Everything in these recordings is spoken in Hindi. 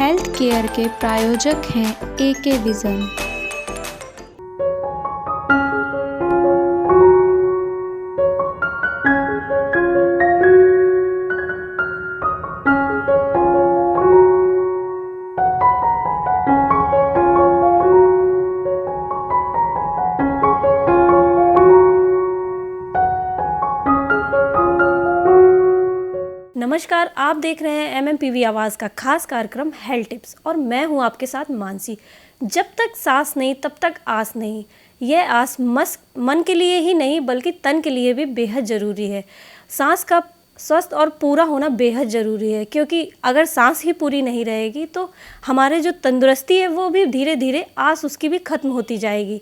हेल्थ केयर के प्रायोजक हैं AK विज़न। नमस्कार, आप देख रहे हैं MMPV आवाज़ का खास कार्यक्रम हेल्थ टिप्स और मैं हूं आपके साथ मानसी। जब तक सांस नहीं तब तक आस नहीं। यह आस मन के लिए ही नहीं बल्कि तन के लिए भी बेहद ज़रूरी है। सांस का स्वस्थ और पूरा होना बेहद ज़रूरी है, क्योंकि अगर सांस ही पूरी नहीं रहेगी तो हमारे जो तंदुरुस्ती है वो भी धीरे धीरे आस उसकी भी ख़त्म होती जाएगी।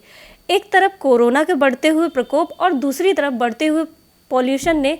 एक तरफ कोरोना के बढ़ते हुए प्रकोप और दूसरी तरफ बढ़ते हुए पॉल्यूशन ने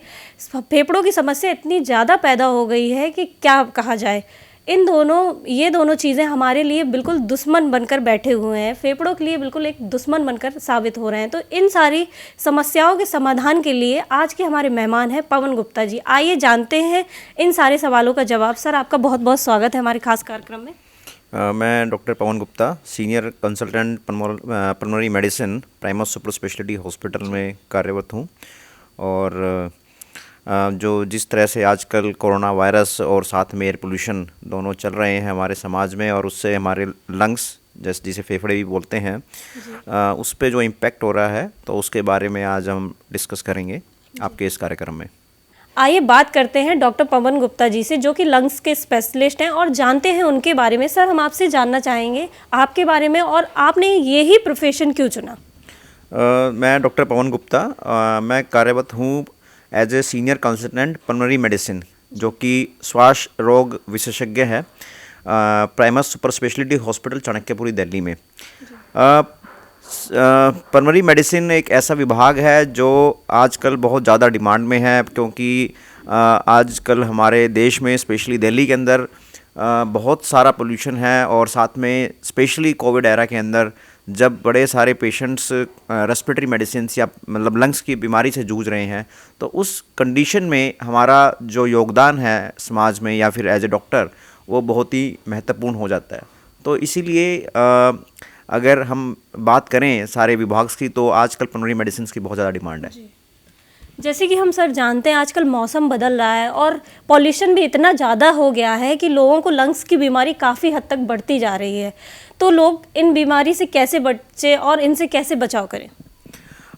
फेफड़ों की समस्या इतनी ज़्यादा पैदा हो गई है कि क्या कहा जाए। ये दोनों चीज़ें हमारे लिए बिल्कुल दुश्मन बनकर बैठे हुए हैं, फेफड़ों के लिए बिल्कुल एक दुश्मन बनकर साबित हो रहे हैं। तो इन सारी समस्याओं के समाधान के लिए आज के हमारे मेहमान हैं पवन गुप्ता जी। आइए जानते हैं इन सारे सवालों का जवाब। सर, आपका बहुत बहुत स्वागत है हमारे खास कार्यक्रम में। मैं doctor Pawan Gupta, senior consultant pulmonary medicine Primus super speciality hospital में कार्यरत हूँ। और जो जिस तरह से आजकल कोरोना वायरस और साथ में एयर पोल्यूशन दोनों चल रहे हैं हमारे समाज में, और उससे हमारे लंग्स जिसे फेफड़े भी बोलते हैं, उस पे जो इम्पैक्ट हो रहा है, तो उसके बारे में आज हम डिस्कस करेंगे आपके इस कार्यक्रम में। आइए बात करते हैं डॉक्टर पवन गुप्ता जी से, जो कि लंग्स के स्पेशलिस्ट हैं, और जानते हैं उनके बारे में। सर, हम आपसे जानना चाहेंगे आपके बारे में, और आपने ये ही प्रोफेशन क्यों चुना? मैं डॉक्टर पवन गुप्ता, मैं कार्यरत हूँ as a senior consultant pulmonary medicine, जो कि श्वास रोग विशेषज्ञ है, Primus super speciality hospital Chanakyapuri Delhi में। पल्मोनरी मेडिसिन एक ऐसा विभाग है जो आजकल बहुत ज़्यादा डिमांड में है, क्योंकि आजकल हमारे देश में स्पेशली दिल्ली के अंदर बहुत सारा पोल्यूशन है, और साथ में स्पेशली कोविड एरा के अंदर जब बड़े सारे पेशेंट्स रेस्पिरेटरी मेडिसिन्स या मतलब लंग्स की बीमारी से जूझ रहे हैं, तो उस कंडीशन में हमारा जो योगदान है समाज में या फिर एज ए डॉक्टर, वो बहुत ही महत्वपूर्ण हो जाता है। तो इसीलिए अगर हम बात करें सारे विभाग की, तो आजकल पल्मोनरी मेडिसिन की बहुत ज़्यादा डिमांड है। जैसे कि हम सर जानते हैं आजकल मौसम बदल रहा है और पॉल्यूशन भी इतना ज़्यादा हो गया है कि लोगों को लंग्स की बीमारी काफ़ी हद तक बढ़ती जा रही है। तो लोग इन बीमारी से कैसे बचें और इनसे कैसे बचाव करें?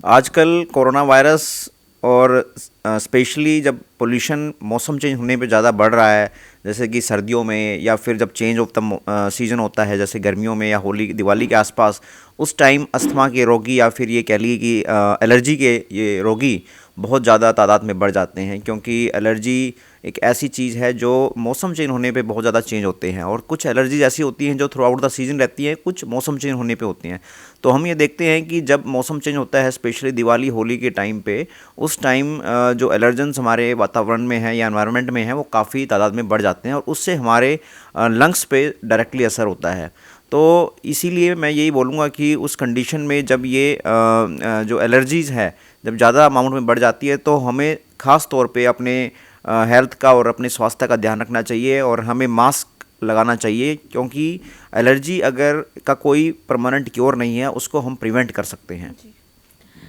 आजकल कोरोना वायरस और स्पेशली जब पोल्यूशन मौसम चेंज होने पे ज़्यादा बढ़ रहा है, जैसे कि सर्दियों में या फिर जब चेंज ऑफ द सीज़न होता है, जैसे गर्मियों में या होली दिवाली के आसपास, उस टाइम अस्थमा के रोगी या फिर ये कह लीजिए कि एलर्जी के ये रोगी बहुत ज़्यादा तादाद में बढ़ जाते हैं, क्योंकि एलर्जी एक ऐसी चीज़ है जो मौसम चेंज होने पे बहुत ज़्यादा चेंज होते हैं, और कुछ एलर्जीज ऐसी होती हैं जो थ्रू आउट द सीज़न रहती हैं, कुछ मौसम चेंज होने पे होती हैं। तो हम ये देखते हैं कि जब मौसम चेंज होता है, स्पेशली दिवाली होली के टाइम पे, उस टाइम जो एलर्जेंस हमारे वातावरण में है या एनवायरनमेंट में है, वो काफ़ी तादाद में बढ़ जाते हैं, और उससे हमारे लंग्स पे डायरेक्टली असर होता है। तो इसीलिए मैं यही बोलूँगा कि उस कंडीशन में जब ये जो एलर्जीज़ है जब ज़्यादा अमाउंट में बढ़ जाती है, तो हमें ख़ास तौर पे अपने हेल्थ का और अपने स्वास्थ्य का ध्यान रखना चाहिए, और हमें मास्क लगाना चाहिए, क्योंकि एलर्जी अगर का कोई परमानेंट क्योर नहीं है, उसको हम प्रिवेंट कर सकते हैं।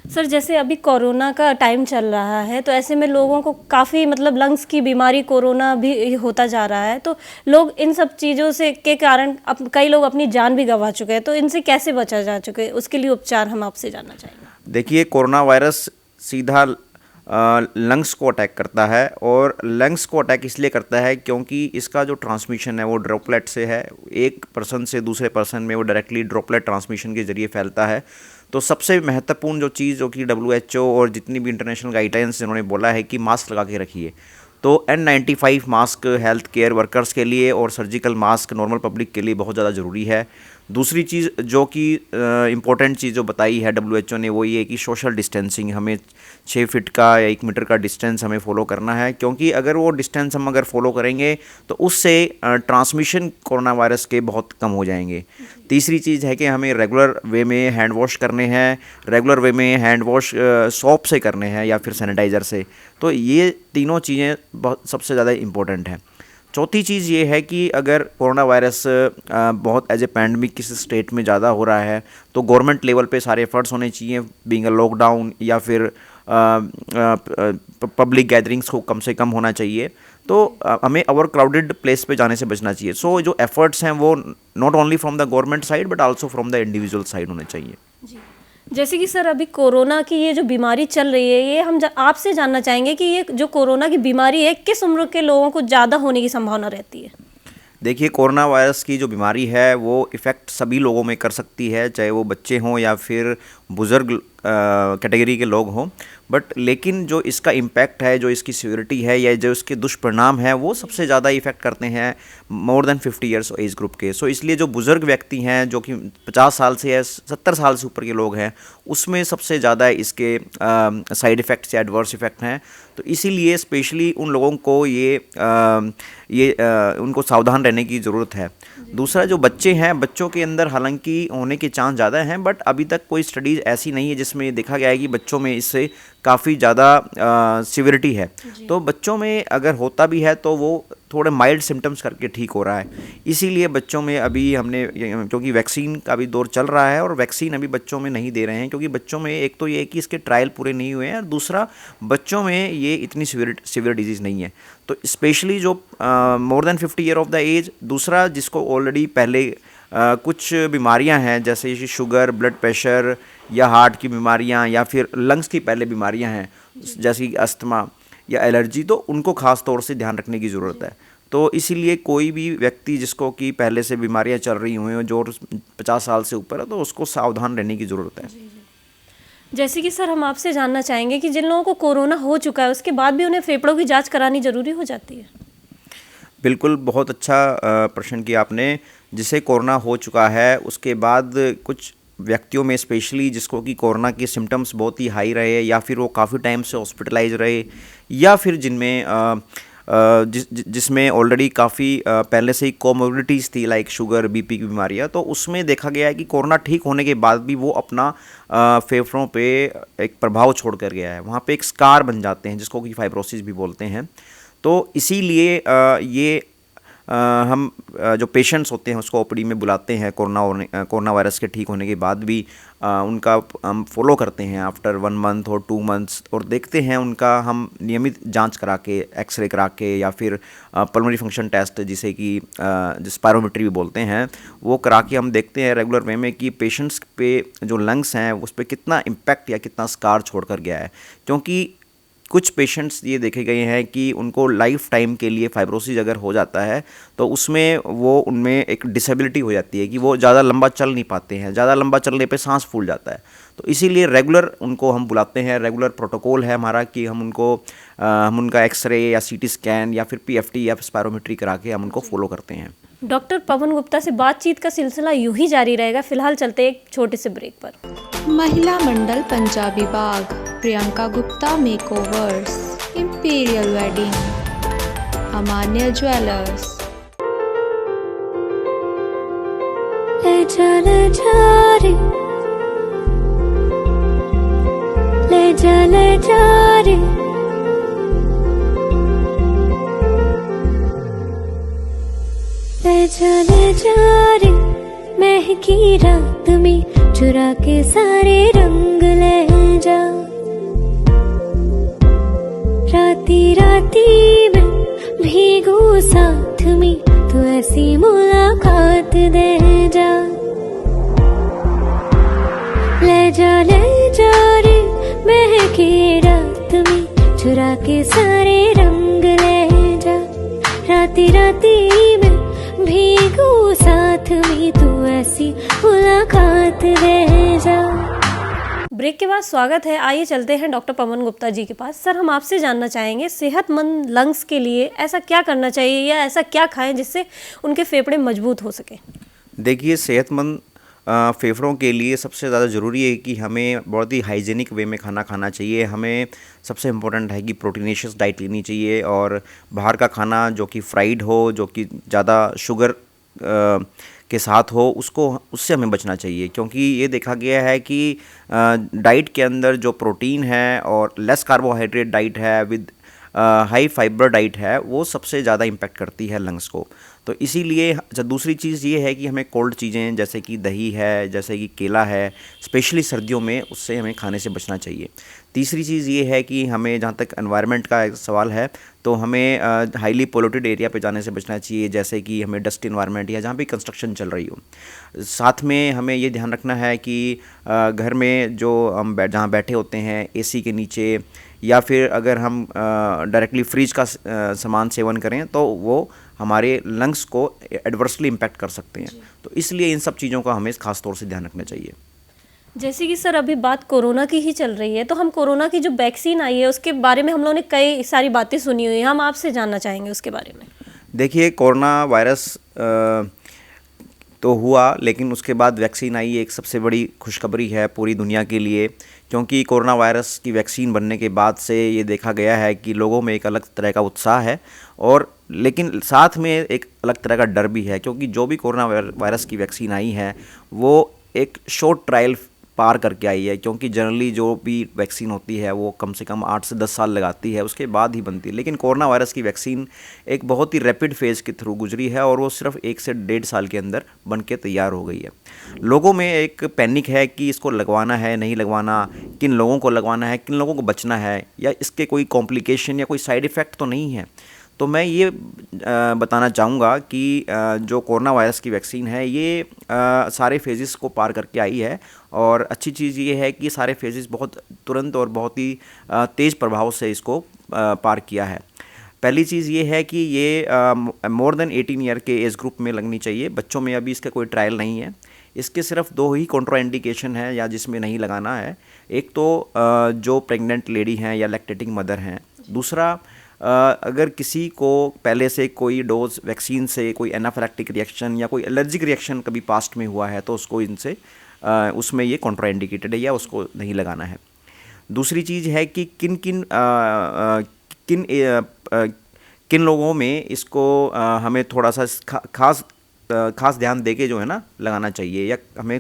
सर, जैसे अभी कोरोना का टाइम चल रहा है, तो ऐसे में लोगों को काफ़ी मतलब लंग्स की बीमारी कोरोना भी होता जा रहा है, तो लोग इन सब चीज़ों से के कारण कई लोग अपनी जान भी गंवा चुके हैं। तो इनसे कैसे बचा जा चुके हैं, उसके लिए उपचार हम आपसे जानना चाहेंगे। देखिए, कोरोना वायरस सीधा लंग्स को अटैक करता है, और लंग्स को अटैक इसलिए करता है क्योंकि इसका जो ट्रांसमिशन है वो ड्रॉपलेट से है, एक पर्सन से दूसरे पर्सन में वो डायरेक्टली ड्रॉपलेट ट्रांसमिशन के ज़रिए फैलता है। तो सबसे महत्वपूर्ण जो चीज़, जो कि WHO और जितनी भी इंटरनेशनल गाइडलाइंस जिन्होंने बोला है कि मास्क लगा के रखिए, तो N95 mask health care workers के लिए और सर्जिकल मास्क नॉर्मल पब्लिक के लिए बहुत ज़्यादा ज़रूरी है। दूसरी चीज़ जो कि इम्पोर्टेंट चीज़ जो बताई है WHO ने, वो ये है कि सोशल डिस्टेंसिंग, हमें 6 फीट का या 1 मीटर का डिस्टेंस हमें फॉलो करना है, क्योंकि अगर वो डिस्टेंस हम अगर फॉलो करेंगे तो उससे ट्रांसमिशन कोरोना वायरस के बहुत कम हो जाएंगे। तीसरी चीज़ है कि हमें रेगुलर वे में हैंड वॉश करने हैं, रेगुलर वे में हैंड वॉश सोप से करने हैं या फिर सैनिटाइज़र से। तो ये तीनों चीज़ें बहुत सबसे ज़्यादा इम्पोर्टेंट हैं। चौथी चीज़ ये है कि अगर कोरोना वायरस बहुत एज ए पैंडमिक किसी स्टेट में ज़्यादा हो रहा है तो गवर्नमेंट लेवल पे सारे एफर्ट्स होने चाहिए, बीइंग अ लॉकडाउन या फिर पब्लिक गैदरिंग्स को कम से कम होना चाहिए। तो हमें ओवर क्राउडेड प्लेस पे जाने से बचना चाहिए। सो जो एफर्ट्स हैं वो not only from the government side but also from the individual side होने चाहिए। जी, जैसे कि सर अभी कोरोना की ये जो बीमारी चल रही है, ये हम आपसे जानना चाहेंगे कि ये जो कोरोना की बीमारी है किस उम्र के लोगों को ज़्यादा होने की संभावना रहती है? देखिए, कोरोना वायरस की जो बीमारी है वो इफ़ेक्ट सभी लोगों में कर सकती है, चाहे वो बच्चे हों या फिर बुज़ुर्ग कैटेगरी के लोग हों। बट लेकिन जो इसका इम्पैक्ट है, जो इसकी सीवियरिटी है या जो इसके दुष्परिणाम हैं, वो सबसे ज़्यादा इफ़ेक्ट करते हैं मोर देन 50 ईयर्स एज ग्रुप के। सो इसलिए जो बुज़ुर्ग व्यक्ति हैं, जो कि 50 साल से या 70 साल से ऊपर के लोग हैं, उसमें सबसे ज़्यादा इसके साइड इफ़ेक्ट्स या एडवर्स इफ़ेक्ट हैं। तो इसीलिए स्पेशली उन लोगों को उनको सावधान रहने की ज़रूरत है। दूसरा, जो बच्चे हैं, बच्चों के अंदर हालांकि होने के चांस ज़्यादा हैं, बट अभी तक कोई स्टडीज़ ऐसी नहीं है जिसमें देखा गया है कि बच्चों में इससे काफ़ी ज़्यादा सीवियरिटी है। तो बच्चों में अगर होता भी है तो वो थोड़े माइल्ड सिम्टम्स करके ठीक हो रहा है। इसीलिए बच्चों में अभी हमने, क्योंकि वैक्सीन का भी दौर चल रहा है और वैक्सीन अभी बच्चों में नहीं दे रहे हैं, क्योंकि बच्चों में एक तो ये है कि इसके ट्रायल पूरे नहीं हुए हैं और दूसरा बच्चों में ये इतनी सीवियर डिजीज़ नहीं है। तो स्पेशली जो more than 50 year of the age, दूसरा जिसको ऑलरेडी पहले कुछ बीमारियां हैं जैसे शुगर, ब्लड प्रेशर या हार्ट की बीमारियां या फिर लंग्स की पहले बीमारियां हैं जैसे अस्थमा या एलर्जी, तो उनको ख़ास तौर से ध्यान रखने की ज़रूरत है। तो इसीलिए कोई भी व्यक्ति जिसको कि पहले से बीमारियां चल रही हुई हैं, जो 50 साल से ऊपर है, तो उसको सावधान रहने की ज़रूरत है। जैसे कि सर हम आपसे जानना चाहेंगे कि जिन लोगों को कोरोना हो चुका है उसके बाद भी उन्हें फेफड़ों की जांच करानी ज़रूरी हो जाती है? बिल्कुल, बहुत अच्छा प्रश्न किया आपने। जिसे कोरोना हो चुका है उसके बाद कुछ व्यक्तियों में स्पेशली जिसको कि कोरोना के सिम्टम्स बहुत ही हाई रहे या फिर वो काफ़ी टाइम से हॉस्पिटलाइज रहे या फिर जिनमें जिसमें ऑलरेडी काफ़ी पहले से ही कोमोर्बिडिटीज़ थी लाइक शुगर, बीपी की बीमारियाँ, तो उसमें देखा गया है कि कोरोना ठीक होने के बाद भी वो अपना फेफड़ों पे एक प्रभाव छोड़ कर गया है। वहाँ पे एक स्कार बन जाते हैं जिसको कि फाइब्रोसिस भी बोलते हैं। तो इसीलिए हम जो पेशेंट्स होते हैं उसको ओपीडी में बुलाते हैं कोरोना वायरस के ठीक होने के बाद भी उनका हम फॉलो करते हैं आफ्टर 1 मंथ और 2 मंथ्स, और देखते हैं उनका हम नियमित जांच करा के, एक्सरे करा के या फिर पल्मोनरी फंक्शन टेस्ट जिसे कि स्पायरोमेट्री भी बोलते हैं, वो करा के हम देखते हैं रेगुलर वे में कि पेशेंट्स पे जो लंग्स हैं उस पर कितना इम्पैक्ट या कितना स्कार छोड़ कर गया है। क्योंकि कुछ पेशेंट्स ये देखे गए हैं कि उनको लाइफ टाइम के लिए फाइब्रोसिस अगर हो जाता है तो उसमें उनमें एक डिसेबिलिटी हो जाती है कि वो ज़्यादा लंबा चल नहीं पाते हैं, ज़्यादा लंबा चलने पे सांस फूल जाता है। तो इसीलिए रेगुलर उनको हम बुलाते हैं, रेगुलर प्रोटोकॉल है हमारा कि हम उनका एक्सरे या सीटी स्कैन या फिर पीएफटी या स्पायरोमेट्री करा के हम उनको फॉलो करते हैं। डॉक्टर पवन गुप्ता से बातचीत का सिलसिला यूं ही जारी रहेगा। फिलहाल चलते हैं एक छोटे से ब्रेक पर। महिला मंडल Punjabi Bagh, Priyanka Gupta makeovers, imperial wedding, Amanya jewellers. ले जा रे, ले जा रे, ले जा रे, महकी रात में चुरा के सारे रंग ले जा। राती राती में भीगू साथ में, तू ऐसी मुलाकात दे जा। ले जा रे, महकी रात में चुरा के सारे रंग ले जा। राती राती में भीगू साथ में, तू ऐसी मुलाकात दे जा। ब्रेक के बाद स्वागत है। आइए चलते हैं डॉक्टर पवन गुप्ता जी के पास। सर हम आपसे जानना चाहेंगे सेहतमंद लंग्स के लिए ऐसा क्या करना चाहिए या ऐसा क्या खाएं जिससे उनके फेफड़े मजबूत हो सके? देखिए, सेहतमंद फेफड़ों के लिए सबसे ज़्यादा ज़रूरी है कि हमें बहुत ही हाइजीनिक वे में खाना खाना चाहिए। हमें सबसे इम्पोर्टेंट है कि प्रोटीनेशियस डाइट लेनी चाहिए और बाहर का खाना जो कि फ्राइड हो, जो कि ज़्यादा शुगर के साथ हो, उससे हमें बचना चाहिए। क्योंकि ये देखा गया है कि डाइट के अंदर जो प्रोटीन है और लेस कार्बोहाइड्रेट डाइट है विद हाई फाइबर डाइट है वो सबसे ज़्यादा इम्पैक्ट करती है लंग्स को। तो इसीलिए दूसरी चीज़ ये है कि हमें कोल्ड चीज़ें जैसे कि दही है, जैसे कि केला है, स्पेशली सर्दियों में उससे हमें खाने से बचना चाहिए। तीसरी चीज़ ये है कि हमें, जहाँ तक एनवायरनमेंट का एक सवाल है, तो हमें हाईली पोल्यूटेड एरिया पे जाने से बचना चाहिए, जैसे कि हमें डस्ट इन्वायरमेंट या जहाँ भी कंस्ट्रक्शन चल रही हो। साथ में हमें ये ध्यान रखना है कि घर में जो हम जहाँ बैठे होते हैं एसी के नीचे, या फिर अगर हम डायरेक्टली फ्रिज का सामान सेवन करें तो वो हमारे लंग्स को एडवर्सली इम्पैक्ट कर सकते हैं। तो इसलिए इन सब चीज़ों का हमें खास तौर से ध्यान रखना चाहिए। जैसे कि सर अभी बात कोरोना की ही चल रही है, तो हम कोरोना की जो वैक्सीन आई है उसके बारे में हम लोगों ने कई सारी बातें सुनी हुई हैं, हम आपसे जानना चाहेंगे उसके बारे में। देखिए, कोरोना वायरस तो हुआ, लेकिन उसके बाद वैक्सीन आई, एक सबसे बड़ी खुशखबरी है पूरी दुनिया के लिए, क्योंकि कोरोना वायरस की वैक्सीन बनने के बाद से ये देखा गया है कि लोगों में एक अलग तरह का उत्साह है, और लेकिन साथ में एक अलग तरह का डर भी है, क्योंकि जो भी कोरोना वायरस की वैक्सीन आई है वो एक शॉर्ट ट्रायल पार करके आई है, क्योंकि जनरली जो भी वैक्सीन होती है वो कम से कम 8 से 10 साल लगाती है, उसके बाद ही बनती है। लेकिन कोरोना वायरस की वैक्सीन एक बहुत ही रैपिड फेज़ के थ्रू गुजरी है, और वो सिर्फ 1 से 1.5 साल के अंदर बन के तैयार हो गई है। लोगों में एक पैनिक है कि इसको लगवाना है, नहीं लगवाना, किन लोगों को लगवाना है, किन लोगों को बचना है, या इसके कोई कॉम्प्लिकेशन या कोई साइड इफ़ेक्ट तो नहीं है। तो मैं ये बताना चाहूँगा कि जो कोरोना वायरस की वैक्सीन है ये सारे फेजेस को पार करके आई है, और अच्छी चीज़ ये है कि सारे फेजेस बहुत तुरंत और बहुत ही तेज़ प्रभाव से इसको पार किया है। पहली चीज़ ये है कि ये मोर देन 18 ईयर के एज ग्रुप में लगनी चाहिए। बच्चों में अभी इसका कोई ट्रायल नहीं है। इसके सिर्फ 2 ही कॉन्ट्राइंडिकेशन है या जिसमें नहीं लगाना है। एक तो जो प्रेग्नेंट लेडी हैं या लैक्टेटिंग मदर हैं। दूसरा, अगर किसी को पहले से कोई डोज वैक्सीन से कोई एनाफिलैक्टिक रिएक्शन या कोई एलर्जिक रिएक्शन कभी पास्ट में हुआ है तो उसको इनसे उसमें ये कॉन्ट्राइंडिकेटेड है या उसको नहीं लगाना है। दूसरी चीज़ है कि किन लोगों में इसको हमें थोड़ा सा खास ध्यान देके जो है ना लगाना चाहिए, या हमें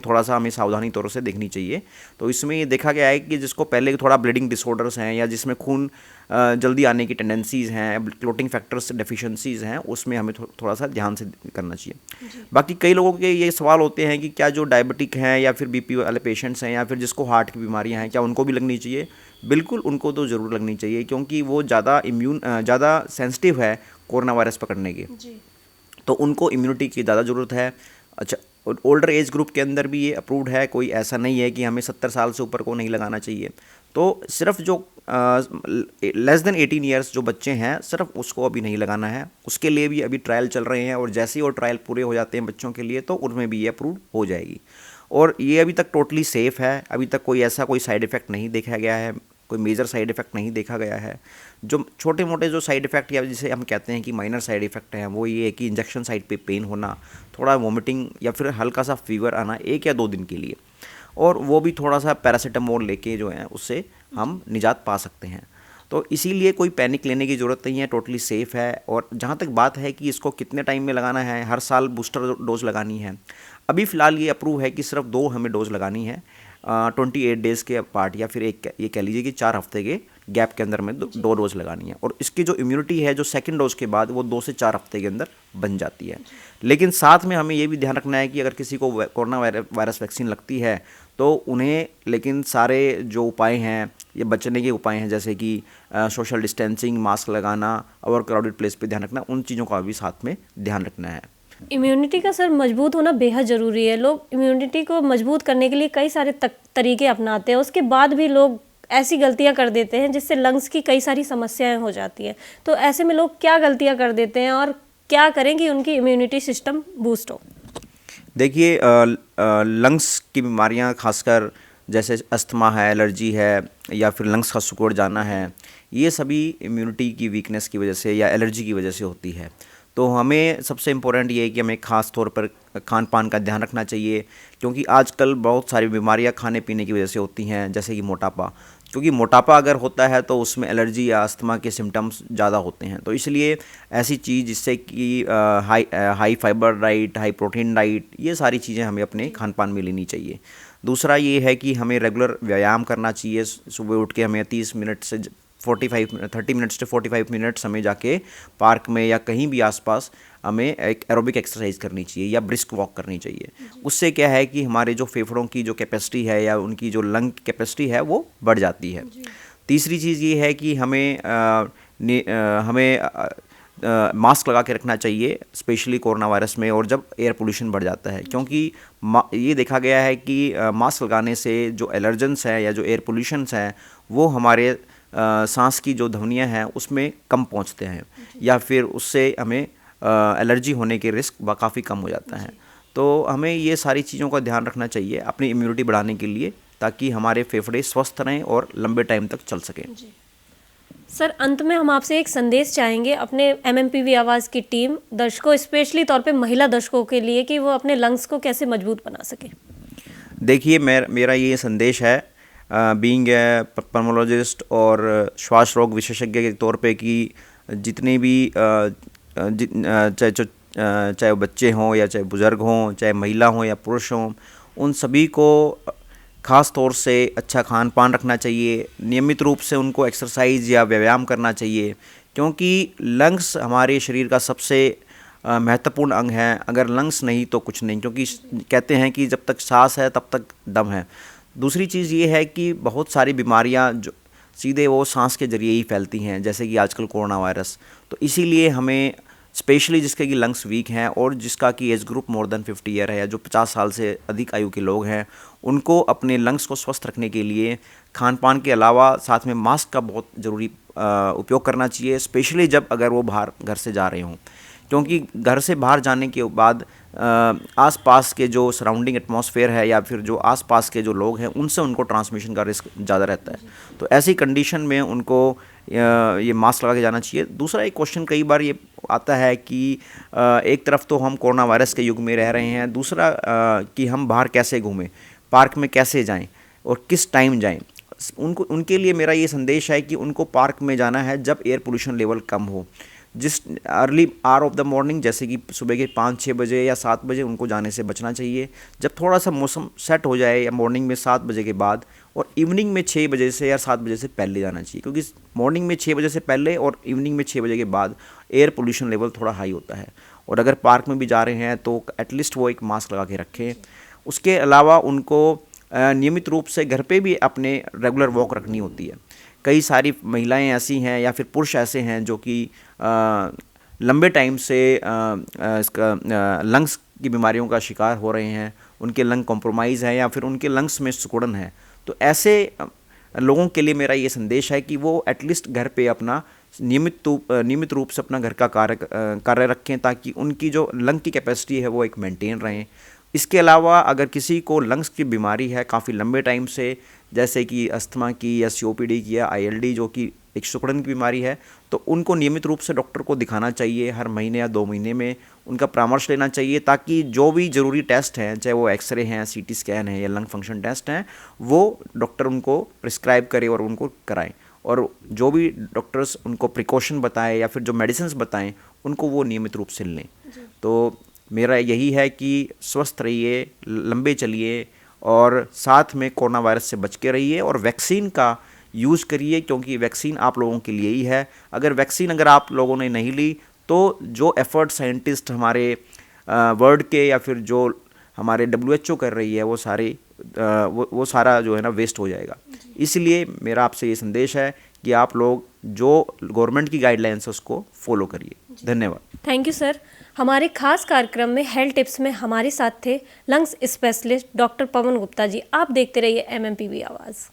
सावधानी तौर से देखनी चाहिए। तो इसमें ये देखा गया है कि जिसको पहले थोड़ा ब्लीडिंग डिसऑर्डर्स हैं या जिसमें खून जल्दी आने की टेंडेंसीज़ हैं, क्लोटिंग फैक्टर्स डेफिशिएंसीज़ हैं, उसमें हमें थोड़ा सा ध्यान से करना चाहिए। बाकी कई लोगों के ये सवाल होते हैं कि क्या जो डायबिटिक हैं या फिर बीपी वाले पेशेंट्स हैं या फिर जिसको हार्ट की बीमारियां हैं, क्या उनको भी लगनी चाहिए? बिल्कुल, उनको तो ज़रूर लगनी चाहिए, क्योंकि वो ज़्यादा सेंसिटिव है कोरोना वायरस पकड़ने की, तो उनको इम्यूनिटी की ज़्यादा ज़रूरत है। अच्छा, ओल्डर एज ग्रुप के अंदर भी ये अप्रूव्ड है, कोई ऐसा नहीं है कि हमें 70 साल से ऊपर को नहीं लगाना चाहिए। तो सिर्फ जो लेस देन 18 ईयर्स जो बच्चे हैं, सिर्फ उसको अभी नहीं लगाना है। उसके लिए भी अभी ट्रायल चल रहे हैं, और जैसे ही वो ट्रायल पूरे हो जाते हैं बच्चों के लिए तो उनमें भी ये अप्रूव हो जाएगी। और ये अभी तक टोटली सेफ़ है। अभी तक कोई साइड इफ़ेक्ट नहीं देखा गया है, कोई मेजर साइड इफ़ेक्ट नहीं देखा गया है। जो छोटे मोटे जो साइड इफ़ेक्ट या जिसे हम कहते हैं कि माइनर साइड इफ़ेक्ट हैं, वो ये है कि इंजेक्शन साइट पे पेन होना, थोड़ा वोमिटिंग या फिर हल्का सा फीवर आना 1 या 2 दिन के लिए, और वो भी थोड़ा सा पैरासीटामोल लेके जो है उससे हम निजात पा सकते हैं। तो इसीलिए कोई पैनिक लेने की ज़रूरत नहीं है, टोटली सेफ़ है। और जहाँ तक बात है कि इसको कितने टाइम में लगाना है, हर साल बूस्टर डोज लगानी है, अभी फ़िलहाल ये अप्रूव है कि सिर्फ 2 हमें डोज लगानी है 28 डेज़ के पार्ट, या फिर ये कह लीजिए कि 4 हफ्ते के गैप के अंदर में 2 डोज लगानी है। और इसकी जो इम्यूनिटी है जो सेकंड डोज के बाद वो 2 से 4 हफ्ते के अंदर बन जाती है। लेकिन साथ में हमें ये भी ध्यान रखना है कि अगर किसी को कोरोना वायरस वैक्सीन लगती है तो उन्हें, लेकिन सारे जो उपाय हैं, ये बचने के उपाय हैं, जैसे कि सोशल डिस्टेंसिंग, मास्क लगाना, और क्राउडेड प्लेस पे ध्यान रखना, उन चीज़ों का भी साथ में ध्यान रखना है। इम्यूनिटी का सर मजबूत होना बेहद ज़रूरी है। लोग इम्यूनिटी को मजबूत करने के लिए कई सारे तरीके अपनाते हैं, उसके बाद भी लोग ऐसी गलतियां कर देते हैं जिससे लंग्स की कई सारी समस्याएं हो जाती हैं। तो ऐसे में लोग क्या गलतियां कर देते हैं और क्या करें कि उनकी इम्यूनिटी सिस्टम बूस्ट हो? देखिए, लंग्स की बीमारियां खासकर जैसे अस्थमा है, एलर्जी है, या फिर लंग्स का सिकुड़ जाना है, ये सभी इम्यूनिटी की वीकनेस की वजह से या एलर्जी की वजह से होती है। तो हमें सबसे इम्पोर्टेंट ये है कि हमें ख़ास तौर पर खान पान का ध्यान रखना चाहिए, क्योंकि आजकल बहुत सारी बीमारियां खाने पीने की वजह से होती हैं, जैसे कि मोटापा। क्योंकि मोटापा अगर होता है तो उसमें एलर्जी या अस्थमा के सिम्टम्स ज़्यादा होते हैं। तो इसलिए ऐसी चीज़ जिससे कि high fibre diet, high protein diet, ये सारी चीज़ें हमें अपने खान पान में लेनी चाहिए। दूसरा ये है कि हमें रेगुलर व्यायाम करना चाहिए। सुबह उठ के हमें 30 मिनट से 30 मिनट्स से 45 मिनट्स हमें जाके पार्क में या कहीं भी आसपास हमें एक एरोबिक एक्सरसाइज करनी चाहिए या ब्रिस्क वॉक करनी चाहिए। उससे क्या है कि हमारे जो फेफड़ों की जो कैपेसिटी है या उनकी जो लंग कैपेसिटी है वो बढ़ जाती है। तीसरी चीज़ ये है कि हमें मास्क लगा के रखना चाहिए, स्पेशली कोरोना वायरस में और जब एयर पोल्यूशन बढ़ जाता है, क्योंकि ये देखा गया है कि मास्क लगाने से जो एलर्जेंस है या जो एयर पोल्यूशंस हैं वो हमारे सांस की जो ध्वनियाँ हैं उसमें कम पहुँचते हैं या फिर उससे हमें एलर्जी होने के रिस्क काफ़ी कम हो जाता है। तो हमें ये सारी चीज़ों का ध्यान रखना चाहिए अपनी इम्यूनिटी बढ़ाने के लिए, ताकि हमारे फेफड़े स्वस्थ रहें और लंबे टाइम तक चल सकें। सर, अंत में हम आपसे एक संदेश चाहेंगे अपने MMPV आवाज़ की टीम दर्शकों, स्पेशली तौर पे महिला दर्शकों के लिए, कि वो अपने लंग्स को कैसे मजबूत बना सके। देखिए, मेरा ये संदेश है बीइंग ए पल्मोलॉजिस्ट और श्वास रोग विशेषज्ञ के तौर पे कि जितने भी चाहे वो बच्चे हों या चाहे बुज़ुर्ग हों, चाहे महिला हों या पुरुष हों, उन सभी को ख़ास तौर से अच्छा खान पान रखना चाहिए, नियमित रूप से उनको एक्सरसाइज या व्यायाम करना चाहिए, क्योंकि लंग्स हमारे शरीर का सबसे महत्वपूर्ण अंग है। अगर लंग्स नहीं तो कुछ नहीं, क्योंकि कहते हैं कि जब तक सांस है तब तक दम है। दूसरी चीज़ ये है कि बहुत सारी बीमारियां जो सीधे वो सांस के ज़रिए ही फैलती हैं, जैसे कि आजकल कोरोना वायरस। तो इसीलिए हमें स्पेशली जिसके कि लंग्स वीक हैं और जिसका कि एज ग्रुप मोर देन 50 ईयर है या जो 50 साल से अधिक आयु के लोग हैं, उनको अपने लंग्स को स्वस्थ रखने के लिए खान पान के अलावा साथ में मास्क का बहुत ज़रूरी उपयोग करना चाहिए, स्पेशली जब अगर वो बाहर घर से जा रहे हों, क्योंकि घर से बाहर जाने के बाद आसपास के जो सराउंडिंग एटमॉस्फेयर है या फिर जो आसपास के जो लोग हैं उनसे उनको ट्रांसमिशन का रिस्क ज़्यादा रहता है। तो ऐसी कंडीशन में उनको ये मास्क लगा के जाना चाहिए। दूसरा एक क्वेश्चन कई बार ये आता है कि एक तरफ तो हम कोरोना वायरस के युग में रह रहे हैं, दूसरा कि हम बाहर कैसे घूमें, पार्क में कैसे जाएं और किस टाइम जाएं। उनके लिए मेरा ये संदेश है कि उनको पार्क में जाना है जब एयर पोल्यूशन लेवल कम हो, जिस early hour of the morning, जैसे कि सुबह के 5-6 बजे या 7 बजे उनको जाने से बचना चाहिए। जब थोड़ा सा मौसम सेट हो जाए या मॉर्निंग में 7 बजे के बाद, और इवनिंग में 6 बजे से या 7 बजे से पहले जाना चाहिए, क्योंकि मॉर्निंग में 6 बजे से पहले और इवनिंग में 6 बजे के बाद एयर पोल्यूशन लेवल थोड़ा हाई होता है। और अगर पार्क में भी जा रहे हैं तो एटलीस्ट वो एक मास्क लगा के रखें। उसके अलावा उनको नियमित रूप से घर पे भी अपने रेगुलर वॉक रखनी होती है। कई सारी महिलाएं ऐसी हैं या फिर पुरुष ऐसे हैं जो कि लंबे टाइम से लंग्स की बीमारियों का शिकार हो रहे हैं, उनके लंग कॉम्प्रोमाइज़ है या फिर उनके लंग्स में सिकुड़न है। तो ऐसे लोगों के लिए मेरा ये संदेश है कि वो एटलीस्ट घर पे अपना नियमित रूप से अपना घर का कार्य रखें, ताकि उनकी जो लंग की कैपेसिटी है वो एक मेंटेन रहें। इसके अलावा अगर किसी को लंग्स की बीमारी है काफ़ी लंबे टाइम से, जैसे कि अस्थमा की या COPD की या ILD जो कि एक सिकुड़न की बीमारी है, तो उनको नियमित रूप से डॉक्टर को दिखाना चाहिए। हर महीने या 2 महीने में उनका परामर्श लेना चाहिए, ताकि जो भी ज़रूरी टेस्ट हैं, चाहे वो एक्सरे हैं, CT स्कैन है या लंग फंक्शन टेस्ट हैं, वो डॉक्टर उनको प्रिस्क्राइब करे और उनको कराएं। और जो भी डॉक्टर्स उनको प्रिकॉशन बताएं या फिर जो मेडिसिन बताएं उनको वो नियमित रूप से लें। तो मेरा यही है कि स्वस्थ रहिए, लंबे चलिए और साथ में कोरोना वायरस से बच के रहिए और वैक्सीन का यूज़ करिए, क्योंकि वैक्सीन आप लोगों के लिए ही है। अगर आप लोगों ने नहीं ली तो जो एफर्ट साइंटिस्ट हमारे वर्ल्ड के या फिर जो हमारे WHO कर रही है वो सारा जो है ना वेस्ट हो जाएगा। इसलिए मेरा आपसे ये संदेश है कि आप लोग जो गवर्नमेंट की गाइडलाइंस है उसको फॉलो करिए। धन्यवाद। Thank you sir. हमारे खास कार्यक्रम में हेल्थ टिप्स में हमारे साथ थे lungs specialist doctor Pawan Gupta ji. आप देखते रहिए MMPV आवाज़।